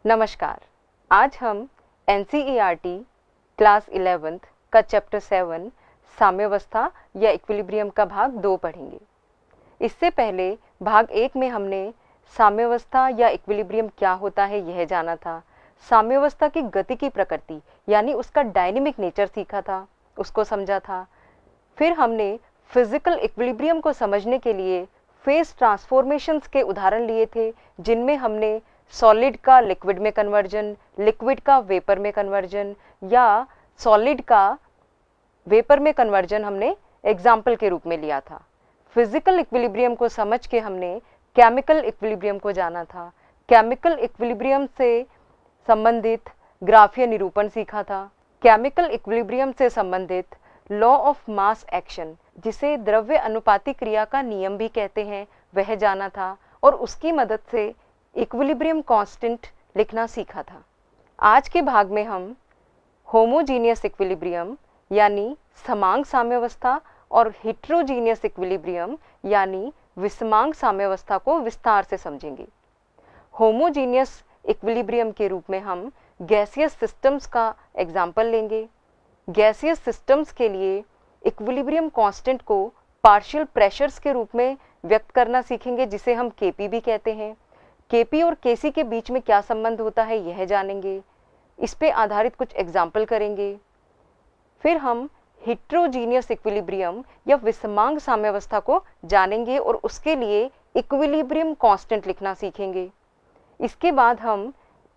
नमस्कार। आज हम एनसीईआरटी क्लास 11th का चैप्टर 7 साम्यावस्था या इक्विलिब्रियम का भाग 2 पढ़ेंगे। इससे पहले भाग 1 में हमने साम्यावस्था या इक्विलिब्रियम क्या होता है यह जाना था। साम्यावस्था की गति की प्रकृति यानी उसका डायनेमिक नेचर सीखा था, उसको समझा था। फिर हमने फिजिकल इक्विलिब्रियम को समझने के लिए फेज ट्रांसफॉर्मेशंस के उदाहरण लिए थे, जिनमें हमने सॉलिड का लिक्विड में कन्वर्जन, लिक्विड का वेपर में कन्वर्जन या सॉलिड का वेपर में कन्वर्जन हमने एग्जाम्पल के रूप में लिया था। फिजिकल इक्विलिब्रियम को समझ के हमने केमिकल इक्विलिब्रियम को जाना था। केमिकल इक्विलिब्रियम से संबंधित ग्राफीय निरूपण सीखा था। केमिकल इक्विलिब्रियम से संबंधित लॉ ऑफ मास एक्शन, जिसे द्रव्य अनुपाती क्रिया का नियम भी कहते हैं, वह जाना था और उसकी मदद से इक्विलिब्रियम कांस्टेंट लिखना सीखा था। आज के भाग में हम होमोजीनियस इक्विलिब्रियम यानी समांग साम्यावस्था और हेटेरोजीनियस इक्विलिब्रियम यानी विषमांग साम्यावस्था को विस्तार से समझेंगे। होमोजीनियस इक्विलिब्रियम के रूप में हम गैसियस सिस्टम्स का एग्जाम्पल लेंगे। गैसियस सिस्टम्स के लिए इक्विलिब्रियम कांस्टेंट को पार्शियल प्रेशर्स के रूप में व्यक्त करना सीखेंगे, जिसे हम केपी भी कहते हैं। केपी और केसी के बीच में क्या संबंध होता है यह जानेंगे। इस पे आधारित कुछ एग्जाम्पल करेंगे। फिर हम हेटेरोजीनियस इक्विलिब्रियम या विषमांग साम्यावस्था को जानेंगे और उसके लिए इक्विलिब्रियम कांस्टेंट लिखना सीखेंगे। इसके बाद हम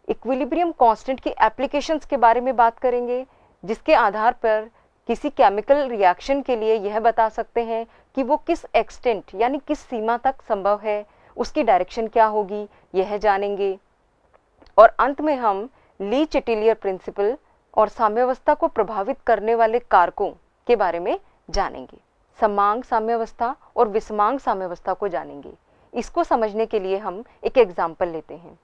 इक्विलिब्रियम कांस्टेंट की एप्लीकेशंस के बारे में बात करेंगे, जिसके आधार पर किसी केमिकल रिएक्शन के लिए यह बता सकते हैं कि वो किस एक्सटेंट यानी किस सीमा तक संभव है, उसकी डायरेक्शन क्या होगी, यह जानेंगे। और अंत में हम ली चिटिलियर प्रिंसिपल और साम्यावस्था को प्रभावित करने वाले कारकों के बारे में जानेंगे। समांग साम्यावस्था और विषमांग साम्यावस्था को जानेंगे। इसको समझने के लिए हम एक एग्जाम्पल लेते हैं।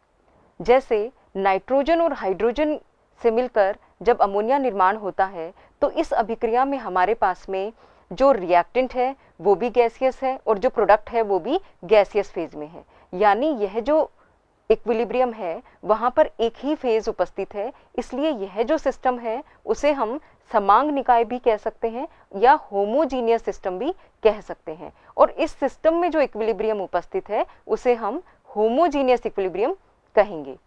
जैसे नाइट्रोजन और हाइड्रोजन से मिलकर जब अमोनिया निर्माण होता है, तो इस अभिक्रिया में हमारे पास में जो रिएक्टेंट है वो भी गैसियस है और जो प्रोडक्ट है वो भी गैसियस फेज में है। यानी यह जो इक्विलिब्रियम है वहां पर एक ही फेज उपस्थित है, इसलिए यह जो सिस्टम है उसे हम समांग निकाय भी कह सकते हैं या होमोजीनियस सिस्टम भी कह सकते हैं। और इस सिस्टम में जो इक्विलिब्रियम उपस्थित है उसे हम होमोजीनियस इक्विलिब्रियम कहेंगे।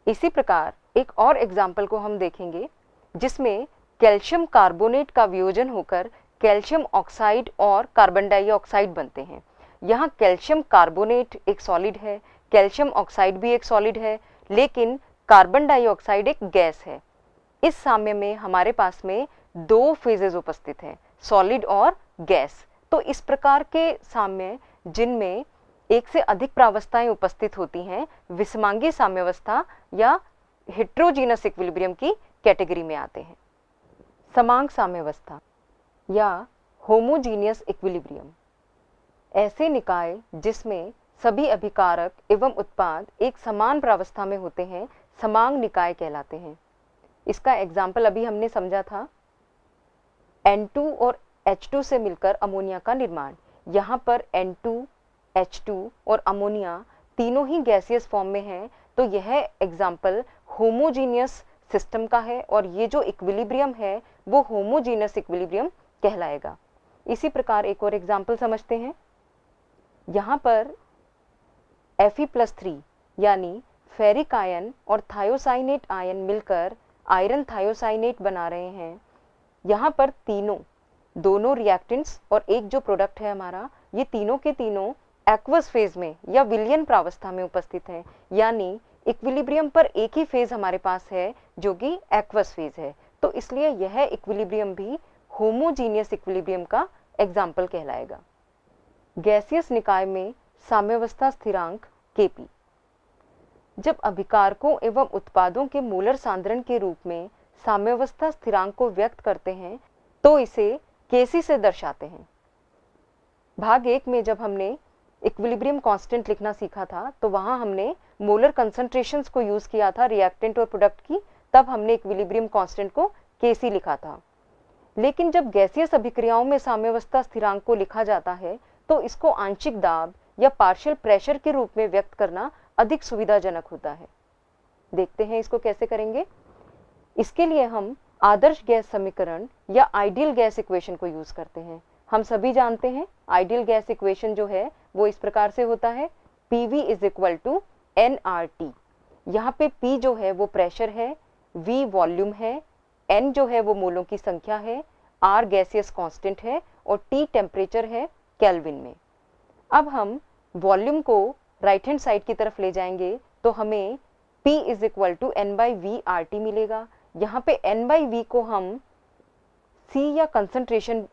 इसी प्रकार एक और एग्जाम्पल को हम देखेंगे, जिसमें कैल्शियम कार्बोनेट का वियोजन होकर कैल्शियम ऑक्साइड और कार्बन डाइऑक्साइड बनते हैं। यहाँ कैल्शियम कार्बोनेट एक सॉलिड है, कैल्शियम ऑक्साइड भी एक सॉलिड है, लेकिन कार्बन डाइऑक्साइड एक गैस है। इस साम्य में हमारे पास में दो फेजेस उपस्थित हैं, सॉलिड और गैस। तो इस प्रकार के साम्य जिनमें एक से अधिक प्रावस्थाएं उपस्थित होती हैं, विषमांगी साम्यावस्था या हेटेरोजीनियस इक्विलिब्रियम की कैटेगरी में आते हैं। समांग साम्यावस्था या होमोजीनियस इक्विलिब्रियम ऐसे निकाय जिसमें सभी अभिकारक एवं उत्पाद एक समान प्रावस्था में होते हैं, समांग निकाय कहलाते हैं। इसका एग्जाम्पल अभी हमने समझा था, N2 और H2 से मिलकर अमोनिया का निर्माण। यहाँ पर N2, H2 और अमोनिया तीनों ही गैसियस फॉर्म में हैं, तो यह एग्जाम्पल होमोजीनियस सिस्टम का है और ये जो इक्विलिब्रियम है वो होमोजीनियस इक्विलिब्रियम कहलाएगा। इसी प्रकार एक और एग्जाम्पल समझते हैं। यहाँ पर Fe+3 यानी फेरिक आयन और थायोसाइनेट आयन मिलकर आयरन थायोसाइनेट बना रहे हैं। यहाँ पर दोनों रिएक्टेंट्स और एक जो प्रोडक्ट है हमारा, ये तीनों के तीनों एक्वस फेज में या विलयन प्रावस्था में उपस्थित हैं। यानी इक्विलिब्रियम पर एक ही फेज हमारे पास है जो कि एक्वस फेज है, तो इसलिए यह इक्विलिब्रियम भी होमोजीनियस इक्विलिब्रियम का एग्जाम्पल कहलाएगा। गैसियस निकाय में साम्यावस्था स्थिरांक Kp। जब अभिकारकों एवं उत्पादों के मोलर सांद्रण के रूप में साम्यावस्था स्थिरांक को व्यक्त करते हैं तो इसे Kc से दर्शाते हैं। भाग 1 में जब हमने इक्विलिब्रियम कांस्टेंट लिखना सीखा था तो वहां हमने मोलर कंसंट्रेशंस को यूज किया था रिएक्टेंट और प्रोडक्ट की, तब हमने इक्विलिब्रियम कांस्टेंट को Kc लिखा था। लेकिन जब गैसीय अभिक्रियाओं में साम्यावस्था स्थिरांक को लिखा जाता है तो इसको आंशिक दाब या पार्शियल प्रेशर के रूप में व्यक्त करना अधिक सुविधाजनक होता है। देखते हैं इसको कैसे करेंगे। इसके लिए हम आदर्श गैस समीकरण या आइडियल गैस इक्वेशन को यूज करते हैं। हम सभी जानते हैं आइडियल गैस इक्वेशन जो है वो इस प्रकार से होता है, PV = nRT। यहाँ पे P जो है वो प्रेशर है, V वॉल्यूम है, N जो है वो मोलों की संख्या है, R गैसियस कांस्टेंट है और T टेम्परेचर है केल्विन में। अब हम वॉल्यूम को राइट हैंड साइड की तरफ ले जाएंगे तो हमें P = n/V/RT मिलेगा। यहाँ पे n/V को हम C या कंसंट्रेशन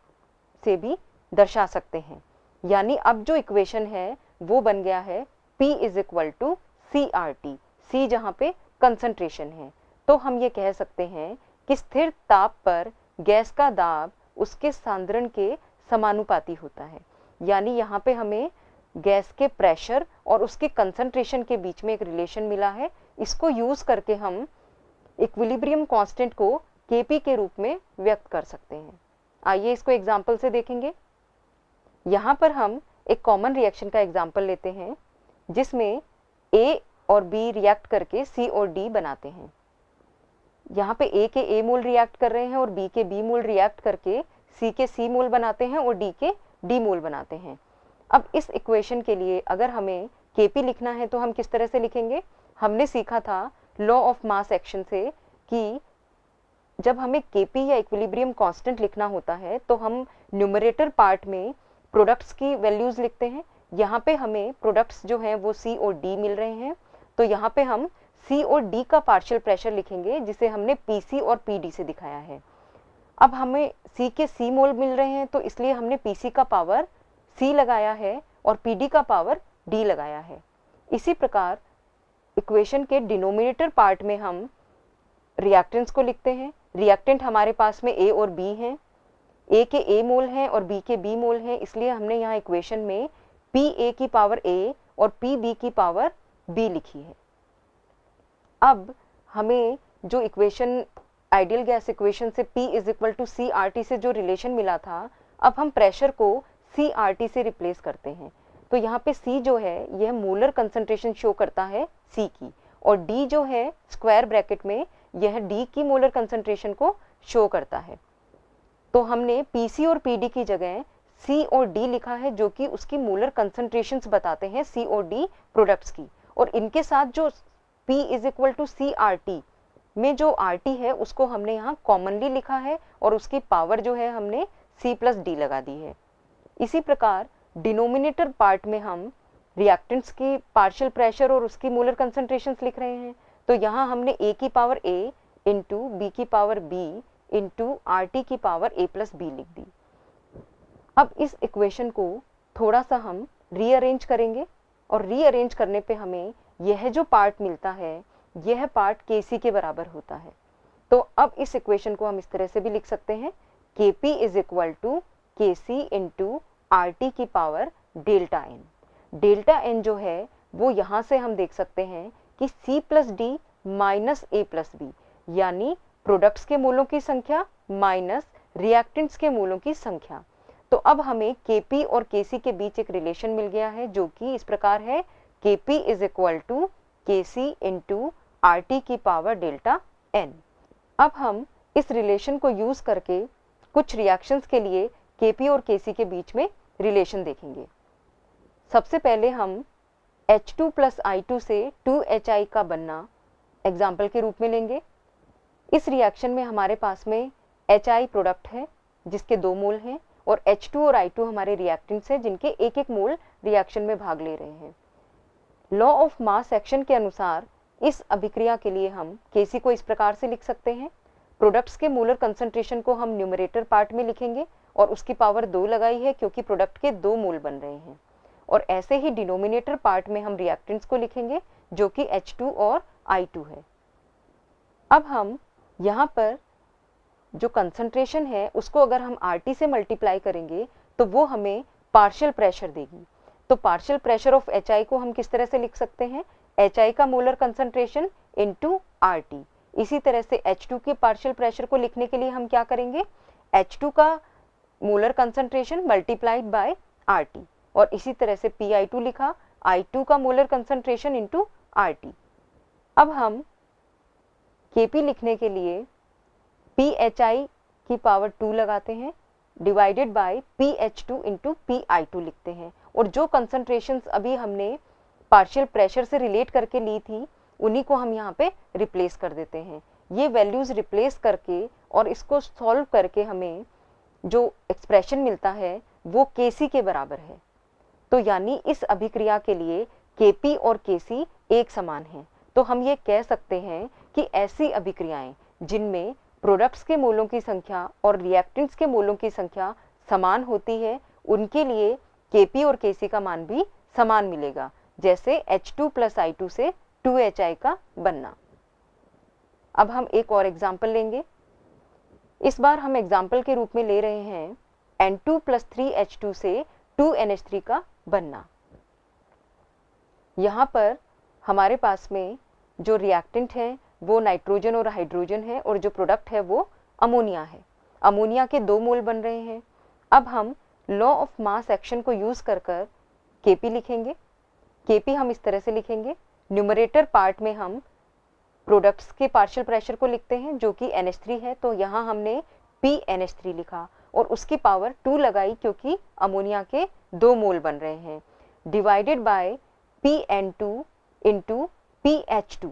से भी दर्शा सकते हैं, यानी अब जो इक्वेशन है वो बन गया है P = CRT, C जहाँ पे कंसंट्रेशन है। तो हम ये कह सकते हैं कि स्थिर ताप पर गैस का दाब उसके सांद्रण के समानुपाती होता है, यानी यहाँ पे हमें गैस के प्रेशर और उसके कंसंट्रेशन के बीच में एक रिलेशन मिला है। इसको यूज करके हम इक्विलिब्रियम कांस्टेंट को Kp के रूप में व्यक्त कर सकते हैं। आइए इसको एग्जाम्पल से देखेंगे। यहाँ पर हम एक कॉमन रिएक्शन का एग्जाम्पल लेते हैं जिसमें A और B रिएक्ट करके C और D बनाते हैं। यहाँ पे A के A मोल रिएक्ट कर रहे हैं और B के B मोल रिएक्ट करके C के C मोल बनाते हैं और D के D मोल बनाते हैं। अब इस इक्वेशन के लिए अगर हमें Kp लिखना है तो हम किस तरह से लिखेंगे। हमने सीखा था लॉ ऑफ मास एक्शन से कि जब हमें Kp या इक्विलिब्रियम कांस्टेंट लिखना होता है तो हम न्यूमरेटर पार्ट में प्रोडक्ट्स की वैल्यूज लिखते हैं। यहाँ पे हमें प्रोडक्ट्स जो हैं वो C और D मिल रहे हैं, तो यहाँ पे हम C और D का पार्शियल प्रेशर लिखेंगे जिसे हमने PC और PD से दिखाया है। अब हमें C के C मोल मिल रहे हैं तो इसलिए हमने PC का पावर C लगाया है और PD का पावर D लगाया है। इसी प्रकार इक्वेशन के डिनोमिनेटर पार्ट में हम रिएक्टेंट्स को लिखते हैं। रिएक्टेंट हमारे पास में A और B हैं, A के A मोल हैं और B के B मोल हैं, इसलिए हमने यहाँ इक्वेशन में PA की पावर A और PB की पावर B लिखी है। अब हमें जो इक्वेशन आइडियल गैस इक्वेशन से P = CRT से जो रिलेशन मिला था, अब हम प्रेशर को CRT से रिप्लेस करते हैं। तो यहाँ पे C जो है यह मोलर कंसंट्रेशन शो करता है C की, और D जो है स्क्वायर ब्रैकेट में यह D की मोलर कंसंट्रेशन को शो करता है। तो हमने PC और PD की जगह C और D लिखा है जो कि उसकी मोलर कंसंट्रेशंस बताते हैं C और D प्रोडक्ट्स की, और इनके साथ जो P = CRT में जो RT है उसको हमने यहाँ कॉमनली लिखा है और उसकी पावर जो है हमने C + D लगा दी है। इसी प्रकार डिनोमिनेटर पार्ट में हम रिएक्टेंट्स की पार्शियल प्रेशर और उसकी मोलर कंसंट्रेशंस लिख रहे हैं। तो यहाँ हमने A की पावर A इंटू B की पावर B इंटू RT की पावर A + B लिख दी। अब इस इक्वेशन को थोड़ा सा हम रीअरेंज करेंगे और रीअरेंज करने पे हमें यह जो पार्ट मिलता है यह पार्ट Kc के बराबर होता है। तो अब इस इक्वेशन को हम इस तरह से भी लिख सकते हैं, Kp = Kc इंटू RT की power delta n। Delta n जो है वो यहाँ से हम देख सकते हैं कि C + D minus A + B, यानी प्रोडक्ट्स के मोलों की संख्या माइनस रिएक्टेंट्स के मोलों की संख्या। तो अब हमें Kp और Kc के बीच एक रिलेशन मिल गया है जो कि इस प्रकार है, Kp = Kc इंटू RT की पावर डेल्टा n। अब हम इस रिलेशन को यूज करके कुछ रिएक्शंस के लिए Kp और Kc के बीच में रिलेशन देखेंगे। सबसे पहले हम H2 + I2 से 2HI का बनना एग्जाम्पल के रूप में लेंगे। इस रिएक्शन में हमारे पास में HI प्रोडक्ट है जिसके 2 मोल हैं और H2 और I2 हमारे रिएक्टेंट्स हैं जिनके 1-1 मोल रिएक्शन में भाग ले रहे हैं। लॉ ऑफ मास एक्शन के अनुसार इस अभिक्रिया के लिए हम Kc को इस प्रकार से लिख सकते हैं, प्रोडक्ट्स के मोलर कंसंट्रेशन को हम न्यूमरेटर पार्ट में लिखेंगे और उसकी पावर 2 लगाई है क्योंकि प्रोडक्ट के 2 मोल बन रहे हैं, और ऐसे ही डिनोमिनेटर पार्ट में हम रिएक्टेंट्स को लिखेंगे जो कि H2 और I2 है। अब हम यहाँ पर जो कंसंट्रेशन है उसको अगर हम RT से मल्टीप्लाई करेंगे तो वो हमें पार्शियल प्रेशर देगी। तो पार्शियल प्रेशर ऑफ HI को हम किस तरह से लिख सकते हैं, HI का मोलर कंसंट्रेशन इनटू RT। इसी तरह से H2 के पार्शियल प्रेशर को लिखने के लिए हम क्या करेंगे, H2 का molar concentration multiplied by RT, और इसी तरह से PI2 लिखा, I2 का मोलर कंसंट्रेशन इनटू RT। अब हम Kp लिखने के लिए PHI की पावर 2 लगाते हैं divided by PH2 into PI2 लिखते हैं, और जो कंसंट्रेशंस अभी हमने पार्शियल प्रेशर से रिलेट करके ली थी उन्हीं को हम यहाँ पे रिप्लेस कर देते हैं। ये वैल्यूज रिप्लेस करके और इसको सॉल्व करके हमें जो एक्सप्रेशन मिलता है वो Kc के बराबर है। तो यानी इस अभिक्रिया के लिए Kp और Kc एक समान हैं। तो हम ये कह सकते हैं कि ऐसी अभिक्रियाएं जिनमें प्रोडक्ट्स के मोलों की संख्या और रिएक्टेंट्स के मोलों की संख्या समान होती है उनके लिए Kp और Kc का मान भी समान मिलेगा, जैसे H2 प्लस I2 से 2HI का बनना। अब हम एक और एग्जाम्पल लेंगे। इस बार हम एग्जाम्पल के रूप में ले रहे हैं N2 प्लस 3H2 से 2NH3 का बनना। यहाँ पर हमारे पास में जो रिएक्टेंट है वो नाइट्रोजन और हाइड्रोजन है और जो प्रोडक्ट है वो अमोनिया है। अमोनिया के 2 मोल बन रहे हैं। अब हम लॉ ऑफ मास एक्शन को यूज कर Kp लिखेंगे। Kp हम इस तरह से लिखेंगे, न्यूमरेटर पार्ट में हम प्रोडक्ट्स के पार्शियल प्रेशर को लिखते हैं जो कि NH3 है, तो यहाँ हमने PNH3 लिखा और उसकी पावर 2 लगाई क्योंकि अमोनिया के 2 मोल बन रहे हैं, divided by PN2 into PH2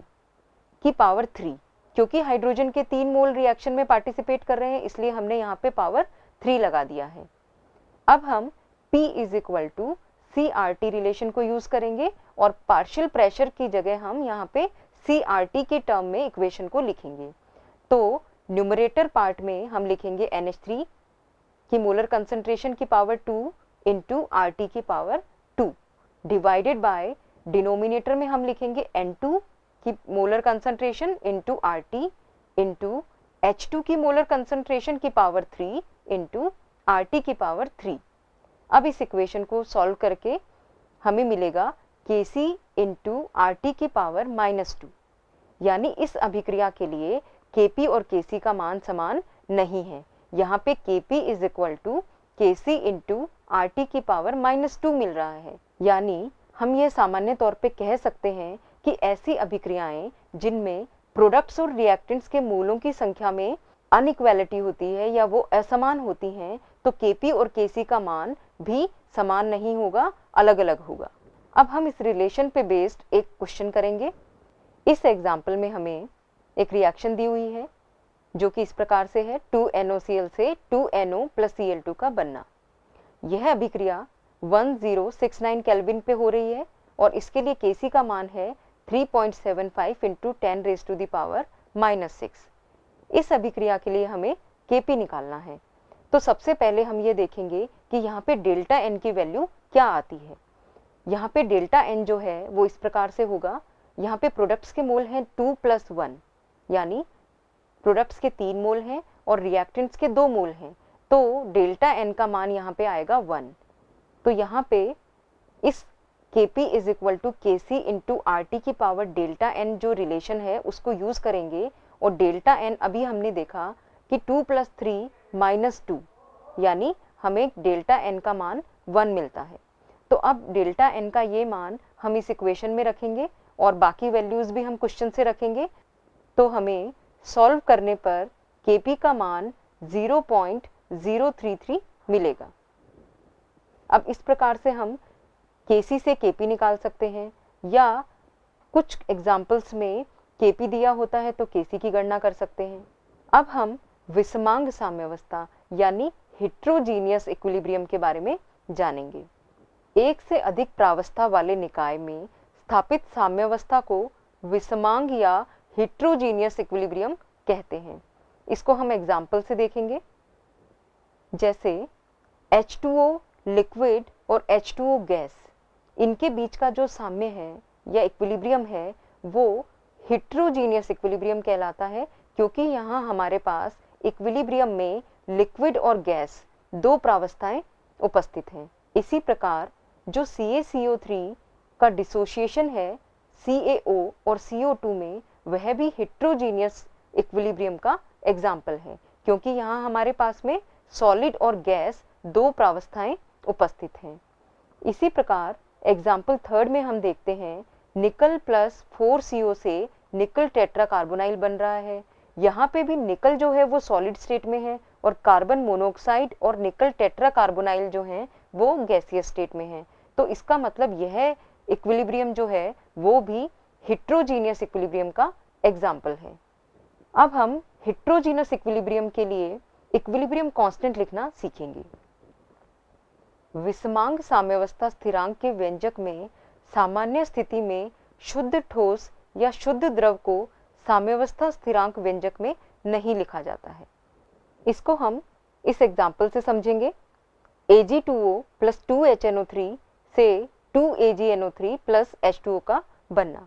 की पावर 3। क्योंकि हाइड्रोजन के 3 मोल रिएक्शन में पार्टिसिपेट कर रहे हैं इसलिए हमने यहाँ पे पावर 3 लगा दिया है। अब हम P is equal to CRT relation को यूज करेंगे और पार्शियल प्रेशर की जगह हम यहाँ पे CRT के टर्म में इक्वेशन को लिखेंगे। तो न्यूमरेटर पार्ट में हम लिखेंगे NH3 की मोलर कंसंट्रेशन की पावर 2 इंटू RT की पावर 2 डिवाइडेड बाय डिनोमिनेटर में हम लिखेंगे N2 की molar concentration into RT into H2 की मोलर कंसंट्रेशन की पावर 3 इंटू RT की पावर 3। अब इस इक्वेशन को सॉल्व करके हमें मिलेगा Kc इंटू RT की पावर -2। यानी इस अभिक्रिया के लिए Kp और Kc का मान समान नहीं है। यहाँ पे Kp is equal to Kc into RT की पावर -2 मिल रहा है। यानी हम ये सामान्य तौर पे कह सकते हैं कि ऐसी अभिक्रियाएं जिनमें प्रोडक्ट्स और रिएक्टेंट्स के मोलों की संख्या में अनइक्वालिटी होती है या वो असमान होती हैं तो Kp और Kc का मान भी समान नहीं होगा, अलग अलग होगा। अब हम इस रिलेशन पे बेस्ड एक क्वेश्चन करेंगे। इस एग्जाम्पल में हमें एक रिएक्शन दी हुई है जो कि इस प्रकार से है, 2NOCl से 2NO प्लस Cl2 का बनना। यह अभिक्रिया 1069 केल्विन पे हो रही है और इसके लिए Kc का मान है 3.75 into 10 raise to the power -6। इस अभिक्रिया के लिए हमें Kp निकालना है। तो सबसे पहले हम ये देखेंगे कि यहाँ पे डेल्टा N की वैल्यू क्या आती है। यहाँ पे डेल्टा N जो है वो इस प्रकार से होगा, यहाँ पे प्रोडक्ट्स के मोल हैं 2 + 1, यानी प्रोडक्ट्स के 3 मोल हैं और रिएक्टेंट्स के 2 मोल हैं, तो डेल्टा N का मान यहाँ पे आएगा 1। तो यहाँ पे इस Kp is equal to Kc into RT की पावर डेल्टा N जो रिलेशन है उसको यूज करेंगे और डेल्टा N अभी हमने देखा कि 2 + 3 - 2, यानी हमें डेल्टा N का मान 1 मिलता है। तो अब डेल्टा N का ये मान हम इस इक्वेशन में रखेंगे और बाकी वैल्यूज भी हम क्वेश्चन से रखेंगे। तो हमें सॉल्व करने पर Kp का मान 0.033 मिलेगा। अब इस प्रकार से हम Kc से Kp निकाल सकते हैं या कुछ एग्जाम्पल्स में Kp दिया होता है तो Kc की गणना कर सकते हैं। अब हम विषमांग साम्यावस्था यानी हेट्रोजीनियस इक्विलिब्रियम के बारे में जानेंगे। एक से अधिक प्रावस्था वाले निकाय में स्थापित साम्यावस्था को विषमांग या हेट्रोजीनियस इक्विलिब्रियम कहते हैं। इसको हम एग्जाम्पल से देखेंगे, जैसे H2O लिक्विड और H2O गैस, इनके बीच का जो साम्य है या इक्विलिब्रियम है वो हेट्रोजीनियस इक्विलिब्रियम कहलाता है, क्योंकि यहाँ हमारे पास इक्विलिब्रियम में लिक्विड और गैस दो प्रावस्थाएं उपस्थित हैं। इसी प्रकार जो CaCO3 का डिसोसिएशन है CaO और CO2 में, वह भी हेट्रोजीनियस इक्विलिब्रियम का एग्जाम्पल है, क्योंकि यहाँ हमारे पास में सॉलिड और गैस दो प्रावस्थाएं उपस्थित हैं। इसी प्रकार एग्जाम्पल थर्ड में हम देखते हैं निकल प्लस 4CO से निकल टेट्रा कार्बोनाइल बन रहा है। यहाँ पे भी निकल जो है वो सॉलिड स्टेट में है और कार्बन मोनोऑक्साइड और निकल टेट्रा कार्बोनाइल जो है वो गैसियस स्टेट में है। तो इसका मतलब यह इक्विलिब्रियम जो है वो भी हेट्रोजीनियस इक्विलिब्रियम का एग्जाम्पल है। अब हम हेट्रोजीनियस इक्विलिब्रियम के लिए इक्विलिब्रियम कांस्टेंट लिखना सीखेंगे। विषमांग साम्यावस्था स्थिरांक के व्यंजक में सामान्य स्थिति में शुद्ध ठोस या शुद्ध द्रव को साम्यावस्था स्थिरांक व्यंजक में नहीं लिखा जाता है। इसको हम इस एग्जाम्पल से समझेंगे। Ag2O प्लस 2HNO3 से 2AgNO3 प्लस H2O का बनना।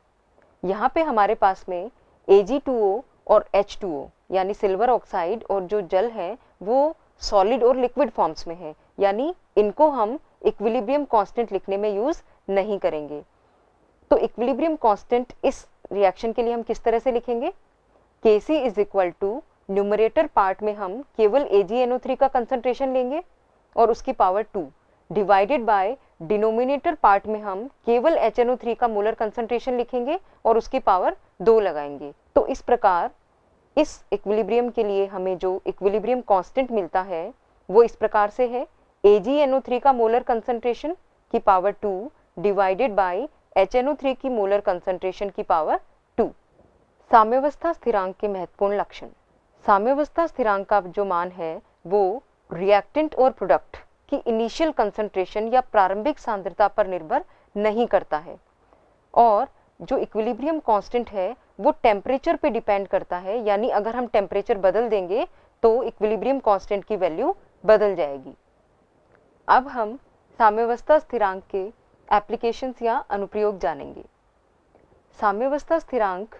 यहाँ पे हमारे पास में Ag2O और H2O यानी सिल्वर ऑक्साइड और जो जल है वो सॉलिड और लिक्विड फॉर्म्स में है, यानी इनको हम इक्विलिब्रियम कांस्टेंट लिखने में यूज नहीं करेंगे। तो इक्विलिब्रियम कांस्टेंट इस रिएक्शन के लिए हम किस तरह से लिखेंगे? Kc is equal to numerator part में हम केवल AgNO3 का कंसंट्रेशन लेंगे और उसकी power 2 divided by denominator part में हम केवल HNO3 का मोलर कंसंट्रेशन लिखेंगे और उसकी पावर 2 लगाएंगे। तो इस प्रकार इस इक्विलिब्रियम के लिए हमें जो इक्विलिब्रियम कांस्टेंट मिलता है वो इस प्रकार से है AgNO3 का मोलर कंसंट्रेशन की पावर 2 डिवाइडेड बाय HNO3 की मोलर कंसंट्रेशन की पावर 2। साम्यावस्था स्थिरांक के महत्वपूर्ण लक्षण। साम्यावस्था स्थिरांक का जो मान है वो रिएक्टेंट और प्रोडक्ट की इनिशियल कंसंट्रेशन या प्रारंभिक सांद्रता पर निर्भर नहीं करता है, और जो इक्विलिब्रियम कांस्टेंट है वो टेम्परेचर पे डिपेंड करता है, यानी अगर हम टेम्परेचर बदल देंगे तो इक्विलिब्रियम कांस्टेंट की वैल्यू बदल जाएगी। अब हम साम्यावस्था स्थिरांक के एप्लीकेशंस या अनुप्रयोग जानेंगे। साम्यावस्था स्थिरांक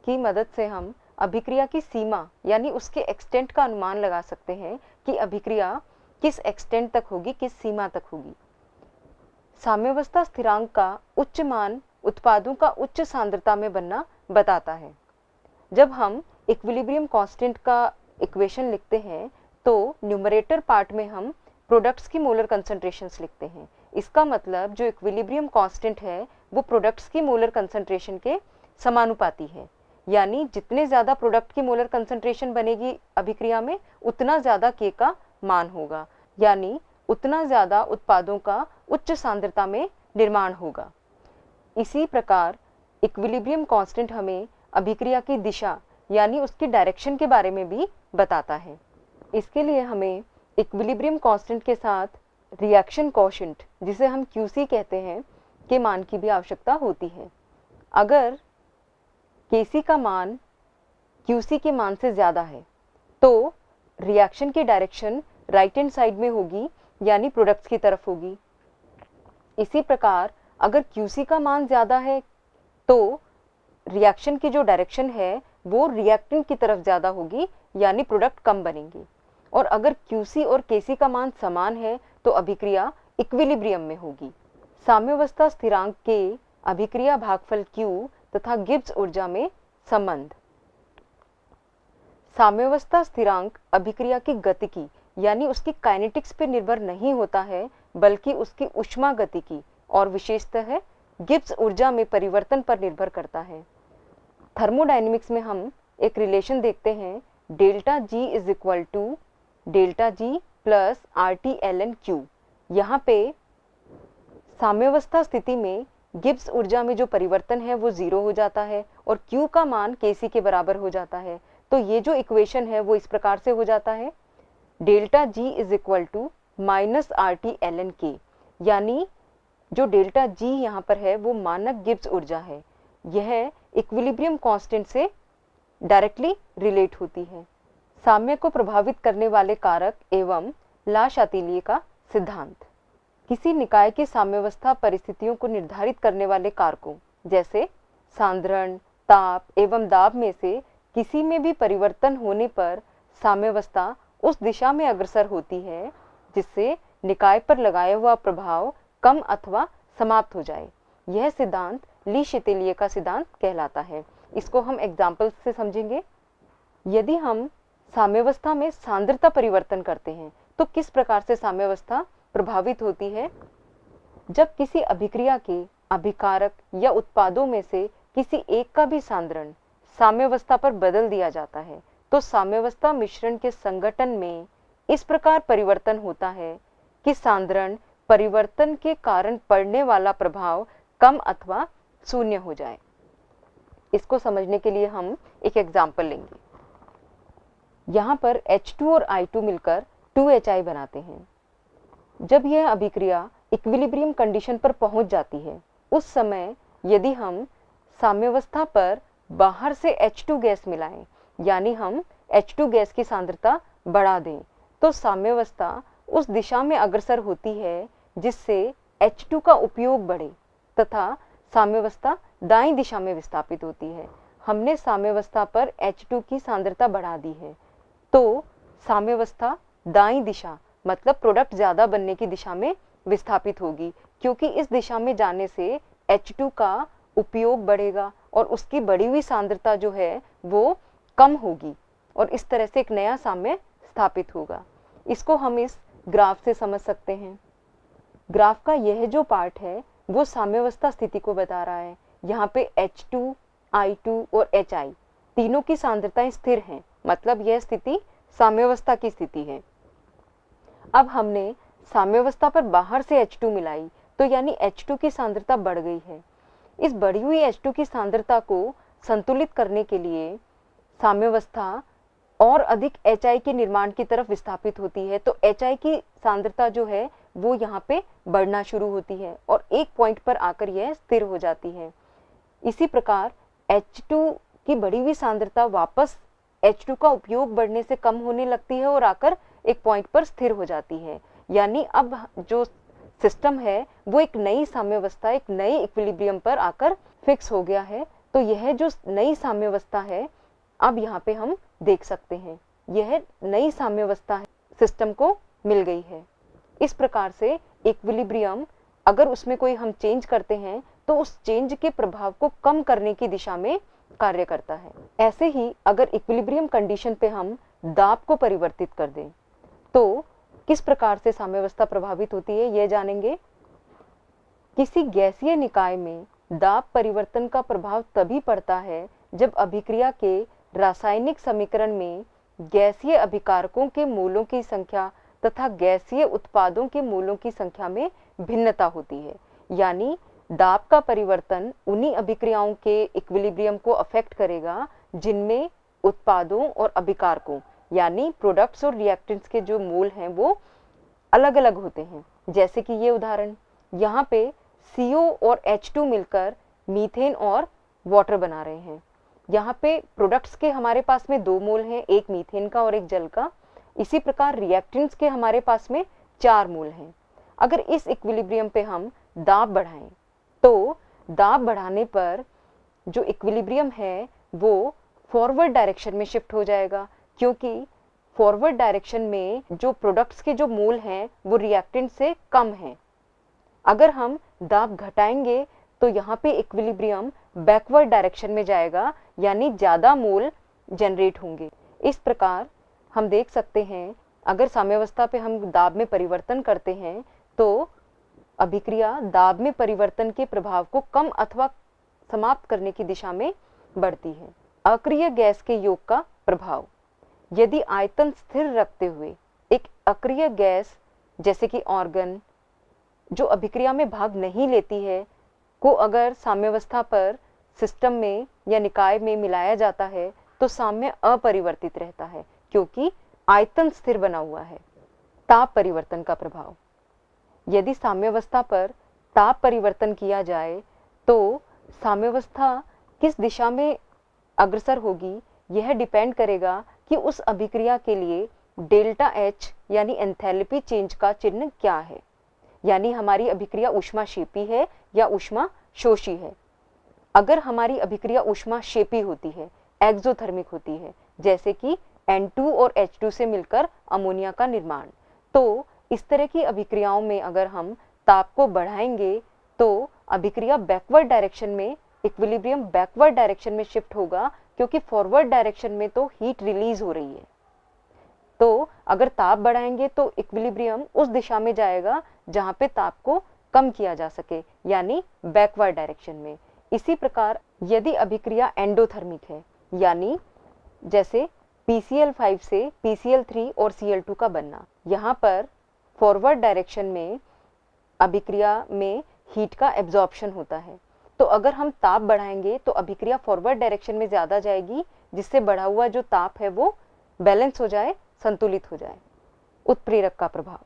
की मदद से हम अभिक्रिया की सीमा यानी उसके एक्सटेंट का अनुमान लगा सकते हैं कि अभिक्रिया किस एक्सटेंट तक होगी, किस सीमा तक होगी। साम्यावस्था स्थिरांक का उच्च मान उत्पादों का उच्च सांद्रता में बनना बताता है। जब हम इक्विलिब्रियम कांस्टेंट का इक्वेशन लिखते हैं तो न्यूमरेटर पार्ट में हम प्रोडक्ट्स की मोलर कंसंट्रेशंस लिखते हैं। इसका मतलब जो इक्विलिब्रियम कांस्टेंट है वो प्रोडक्ट्स की मोलर कंसंट्रेशन के समानुपाती है, यानी जितने ज़्यादा प्रोडक्ट की मोलर कंसंट्रेशन बनेगी अभिक्रिया में उतना ज़्यादा K का मान होगा, यानी उतना ज़्यादा उत्पादों का उच्च सांद्रता में निर्माण होगा। इसी प्रकार इक्विलिब्रियम कांस्टेंट हमें अभिक्रिया की दिशा यानी उसकी डायरेक्शन के बारे में भी बताता है। इसके लिए हमें इक्विलिब्रियम कांस्टेंट के साथ रिएक्शन कोएफिशिएंट, जिसे हम QC कहते हैं, के मान की भी आवश्यकता होती है। अगर Kc का मान QC के मान से ज़्यादा है तो रिएक्शन की डायरेक्शन राइट हैंड साइड में होगी, यानी प्रोडक्ट्स की तरफ होगी। इसी प्रकार अगर QC का मान ज़्यादा है तो रिएक्शन की जो डायरेक्शन है वो रिएक्टेंट की तरफ ज़्यादा होगी, यानी प्रोडक्ट कम बनेंगे। और अगर QC और Kc का मान समान है तो अभिक्रिया इक्विलिब्रियम में होगी। साम्यावस्था स्थिरांक के अभिक्रिया भागफल Q तथा गिब्स ऊर्जा में संबंध। साम्यावस्था स्थिरांक अभिक्रिया की गतिकी यानी उसकी काइनेटिक्स पर निर्भर नहीं होता है, बल्कि उसकी ऊष्मा गतिकी और विशेषतः गिब्स ऊर्जा में परिवर्तन पर निर्भर करता है। थर्मोडायनेमिक्स में हम एक रिलेशन देखते हैं, delta G is equal to delta G plus RT ln Q। यहाँ पे साम्यावस्था स्थिति में गिब्स ऊर्जा में जो परिवर्तन है वो 0 हो जाता है और Q का मान Kc के बराबर हो जाता है। तो ये जो इक्वेशन है वो इस प्रकार से हो जाता है, delta G is equal to minus RT ln K, यानी जो डेल्टा G यहाँ पर है वो मानक गिब्स ऊर्जा है। यह इक्विलिब्रियम कांस्टेंट से डायरेक्टली रिलेट होती है। साम्य को प्रभावित करने वाले कारक एवं ला शातिलिय का सिद्धांत। किसी निकाय की साम्यावस्था परिस्थितियों को निर्धारित करने वाले कारकों जैसे सांद्रण, ताप एवं दाब में से किसी में भी परिवर्तन होने पर साम्यावस्था उस दिशा में अग्रसर होती है जिससे निकाय पर लगाया हुआ प्रभाव कम अथवा समाप्त हो जाए। यह सिद्धांत ली-शितेलिये का सिद्धांत कहलाता है। इसको हम एग्जाम्पल से समझेंगे। यदि हम साम्यावस्था में सांद्रता परिवर्तन करते हैं तो किस प्रकार से साम्यावस्था प्रभावित होती है। जब किसी अभिक्रिया के अभिकारक या उत्पादों में से किसी एक का भी सांद्रण साम्यावस्था पर बदल दिया जाता है तो साम्यावस्था मिश्रण के संगठन में इस प्रकार परिवर्तन होता है कि सांद्रण परिवर्तन के कारण पड़ने वाला प्रभाव कम अथवा शून्य हो जाए। इसको समझने के लिए हम एक एग्जाम्पल लेंगे। यहाँ पर H2 और I2 मिलकर 2HI बनाते हैं। जब यह अभिक्रिया इक्विलिब्रियम कंडीशन पर पहुंच जाती है उस समय यदि हम साम्यावस्था पर बाहर से H2 गैस मिलाएं, यानी हम H2 गैस की सांद्रता बढ़ा दें, तो साम्यावस्था उस दिशा में अग्रसर होती है जिससे H2 का उपयोग बढ़े तथा साम्यावस्था दाईं दिशा में विस्थापित होती है। हमने साम्यावस्था पर H2 की सांद्रता बढ़ा दी है तो साम्यावस्था दाईं दिशा मतलब प्रोडक्ट ज्यादा बनने की दिशा में विस्थापित होगी, क्योंकि इस दिशा में जाने से H2 का उपयोग बढ़ेगा और उसकी बढ़ी हुई सांद्रता जो है वो कम होगी और इस तरह से एक नया साम्य स्थापित होगा। इसको हम इस ग्राफ से समझ सकते हैं। ग्राफ का यह जो पार्ट है वो साम्यावस्था स्थिति को बता रहा है। यहाँ पे H2, I2 और HI तीनों की सांद्रताएं स्थिर हैं, मतलब यह स्थिति साम्यावस्था की स्थिति है। अब हमने साम्यावस्था पर बाहर से H2 मिलाई तो यानी H2 की सांद्रता बढ़ गई है। इस बढ़ी हुई H2 की सांद्रता को संतुलित करने के लिए साम्यावस्था और अधिक HI के निर्माण की तरफ विस्थापित होती है तो HI की सांद्रता जो है वो यहाँ पे बढ़ना शुरू होती है और एक पॉइंट पर आकर यह स्थिर हो जाती है। इसी प्रकार H2 की बढ़ी हुई सांद्रता वापस H2 का उपयोग बढ़ने से कम होने लगती है और आकर एक पॉइंट पर स्थिर हो जाती है। यानी अब जो सिस्टम है वो एक नई साम्यावस्था, एक नई इक्विलिब्रियम पर आकर फिक्स हो गया है। तो यह जो नई साम्यावस्था है अब यहाँ पे हम देख सकते हैं, यह नई साम्यावस्था सिस्टम को मिल गई है। इस प्रकार से इक्विलिब्रियम अगर उसमें कोई हम चेंज करते हैं तो उस चेंज के प्रभाव को कम करने की दिशा में कार्य करता है। ऐसे ही अगर इक्विलिब्रियम कंडीशन पे हम दाब को परिवर्तित कर दें तो किस प्रकार से साम्यावस्था प्रभावित होती है यह जानेंगे। किसी गैसीय निकाय में दाब परिवर्तन का प्रभाव तभी पड़ता है जब अभिक्रिया के रासायनिक समीकरण में गैसीय अभिकारकों के मोलों की संख्या तथा गैसीय उत्पादों के मोलों की संख्या में भिन्नता होती है। यानी दाब का परिवर्तन उन्हीं अभिक्रियाओं के इक्विलिब्रियम को अफेक्ट करेगा जिनमें उत्पादों और अभिकारकों यानी प्रोडक्ट्स और रिएक्टेंट्स के जो मोल हैं वो अलग अलग होते हैं। जैसे कि ये उदाहरण, यहाँ पे CO और H2 मिलकर मीथेन और वाटर बना रहे हैं। यहाँ पे प्रोडक्ट्स के हमारे पास में 2 मोल हैं, एक मीथेन का और एक जल का। इसी प्रकार रिएक्टेंट्स के हमारे पास में 4 मोल हैं। अगर इस इक्विलिब्रियम पे हम दाब बढ़ाएं तो दाब बढ़ाने पर जो इक्विलिब्रियम है वो फॉरवर्ड डायरेक्शन में शिफ्ट हो जाएगा, क्योंकि फॉरवर्ड डायरेक्शन में जो प्रोडक्ट्स के जो मोल हैं वो रिएक्टेंट से कम हैं। अगर हम दाब घटाएंगे तो यहाँ पे इक्विलिब्रियम बैकवर्ड डायरेक्शन में जाएगा, यानी ज्यादा मोल जनरेट होंगे। इस प्रकार हम देख सकते हैं अगर साम्यावस्था पे हम दाब में परिवर्तन करते हैं तो अभिक्रिया दाब में परिवर्तन के प्रभाव को कम अथवा समाप्त करने की दिशा में बढ़ती है। अक्रिय गैस के योग का प्रभाव, यदि आयतन स्थिर रखते हुए एक अक्रिय गैस जैसे कि ऑर्गन जो अभिक्रिया में भाग नहीं लेती है को अगर साम्यावस्था पर सिस्टम में या निकाय में मिलाया जाता है तो साम्य अपरिवर्तित रहता है क्योंकि आयतन स्थिर बना हुआ है। ताप परिवर्तन का प्रभाव, यदि साम्यावस्था पर ताप परिवर्तन किया जाए तो साम्यावस्था किस दिशा में अग्रसर होगी यह डिपेंड करेगा कि उस अभिक्रिया के लिए डेल्टा H यानी एंथैल्पी चेंज का चिन्ह क्या है। यानी हमारी अभिक्रिया ऊष्माक्षेपी है या ऊष्मा शोषी है। अगर हमारी अभिक्रिया ऊष्माक्षेपी होती है, एक्सोथर्मिक होती है, जैसे कि N2 और H2 से मिलकर अमोनिया का निर्माण, तो इस तरह की अभिक्रियाओं में अगर हम ताप को बढ़ाएंगे तो अभिक्रिया बैकवर्ड डायरेक्शन में, इक्विलिब्रियम बैकवर्ड डायरेक्शन में शिफ्ट होगा, क्योंकि फॉरवर्ड डायरेक्शन में तो हीट रिलीज हो रही है। तो अगर ताप बढ़ाएंगे तो इक्विलिब्रियम उस दिशा में जाएगा जहां पे ताप को कम किया जा सके, यानी बैकवर्ड डायरेक्शन में। इसी प्रकार यदि अभिक्रिया एंडोथर्मिक है, यानी जैसे PCl5 से PCl3 और Cl2 का बनना, यहाँ पर फॉरवर्ड डायरेक्शन में अभिक्रिया में हीट का एब्जॉर्प्शन होता है। तो अगर हम ताप बढ़ाएंगे तो अभिक्रिया फॉरवर्ड डायरेक्शन में ज़्यादा जाएगी, जिससे बढ़ा हुआ जो ताप है वो बैलेंस हो जाए, संतुलित हो जाए। उत्प्रेरक का प्रभाव।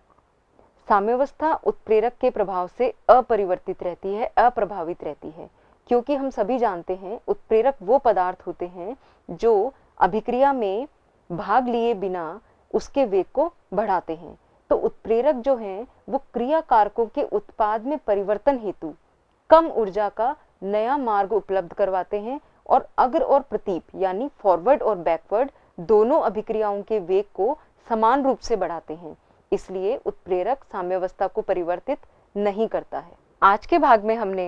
साम्यावस्था उत्प्रेरक के प्रभाव से अपरिवर्तित रहती है, अप्रभावित रहती है, क्योंकि हम सभी जानते हैं उत्प्रेरक वो पदार्थ होते हैं जो अभिक्रिया में भाग लिए बिना उसके वेग को बढ़ाते हैं। तो उत्प्रेरक जो हैं वो क्रिया कारकों के उत्पाद में परिवर्तन हेतु कम ऊर्जा का नया मार्ग उपलब्ध करवाते हैं और अग्र और प्रतीप यानी फॉरवर्ड और बैकवर्ड दोनों अभिक्रियाओं के वेग को समान रूप से बढ़ाते हैं। इसलिए उत्प्रेरक साम्यावस्था को परिवर्तित नहीं करता है। आज के भाग में हमने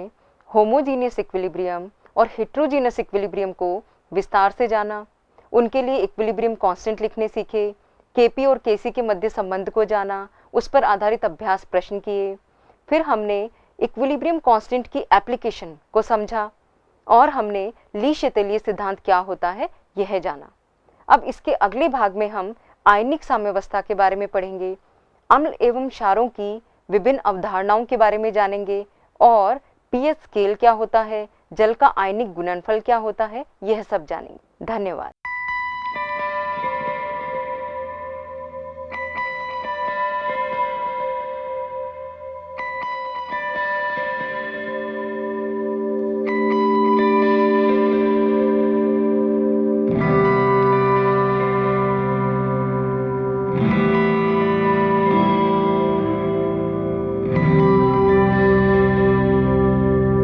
होमोजीनियस इक्विलिब्रियम और हेटेरोजीनियस इक्विलिब्रियम को विस्तार से जाना, उनके लिए इक्विलिब्रियम कांस्टेंट लिखने सीखे, Kp और Kc के मध्य संबंध को जाना, उस पर आधारित अभ्यास प्रश्न किए। फिर हमने इक्विलिब्रियम कांस्टेंट की एप्लीकेशन को समझा और हमने ली शेतेलियर सिद्धांत क्या होता है यह जाना। अब इसके अगले भाग में हम आयनिक साम्यावस्था के बारे में पढ़ेंगे, अम्ल एवं क्षारों की विभिन्न अवधारणाओं के बारे में जानेंगे और pH स्केल क्या होता है, जल का आयनिक गुणनफल क्या होता है, यह सब जानेंगे। धन्यवाद।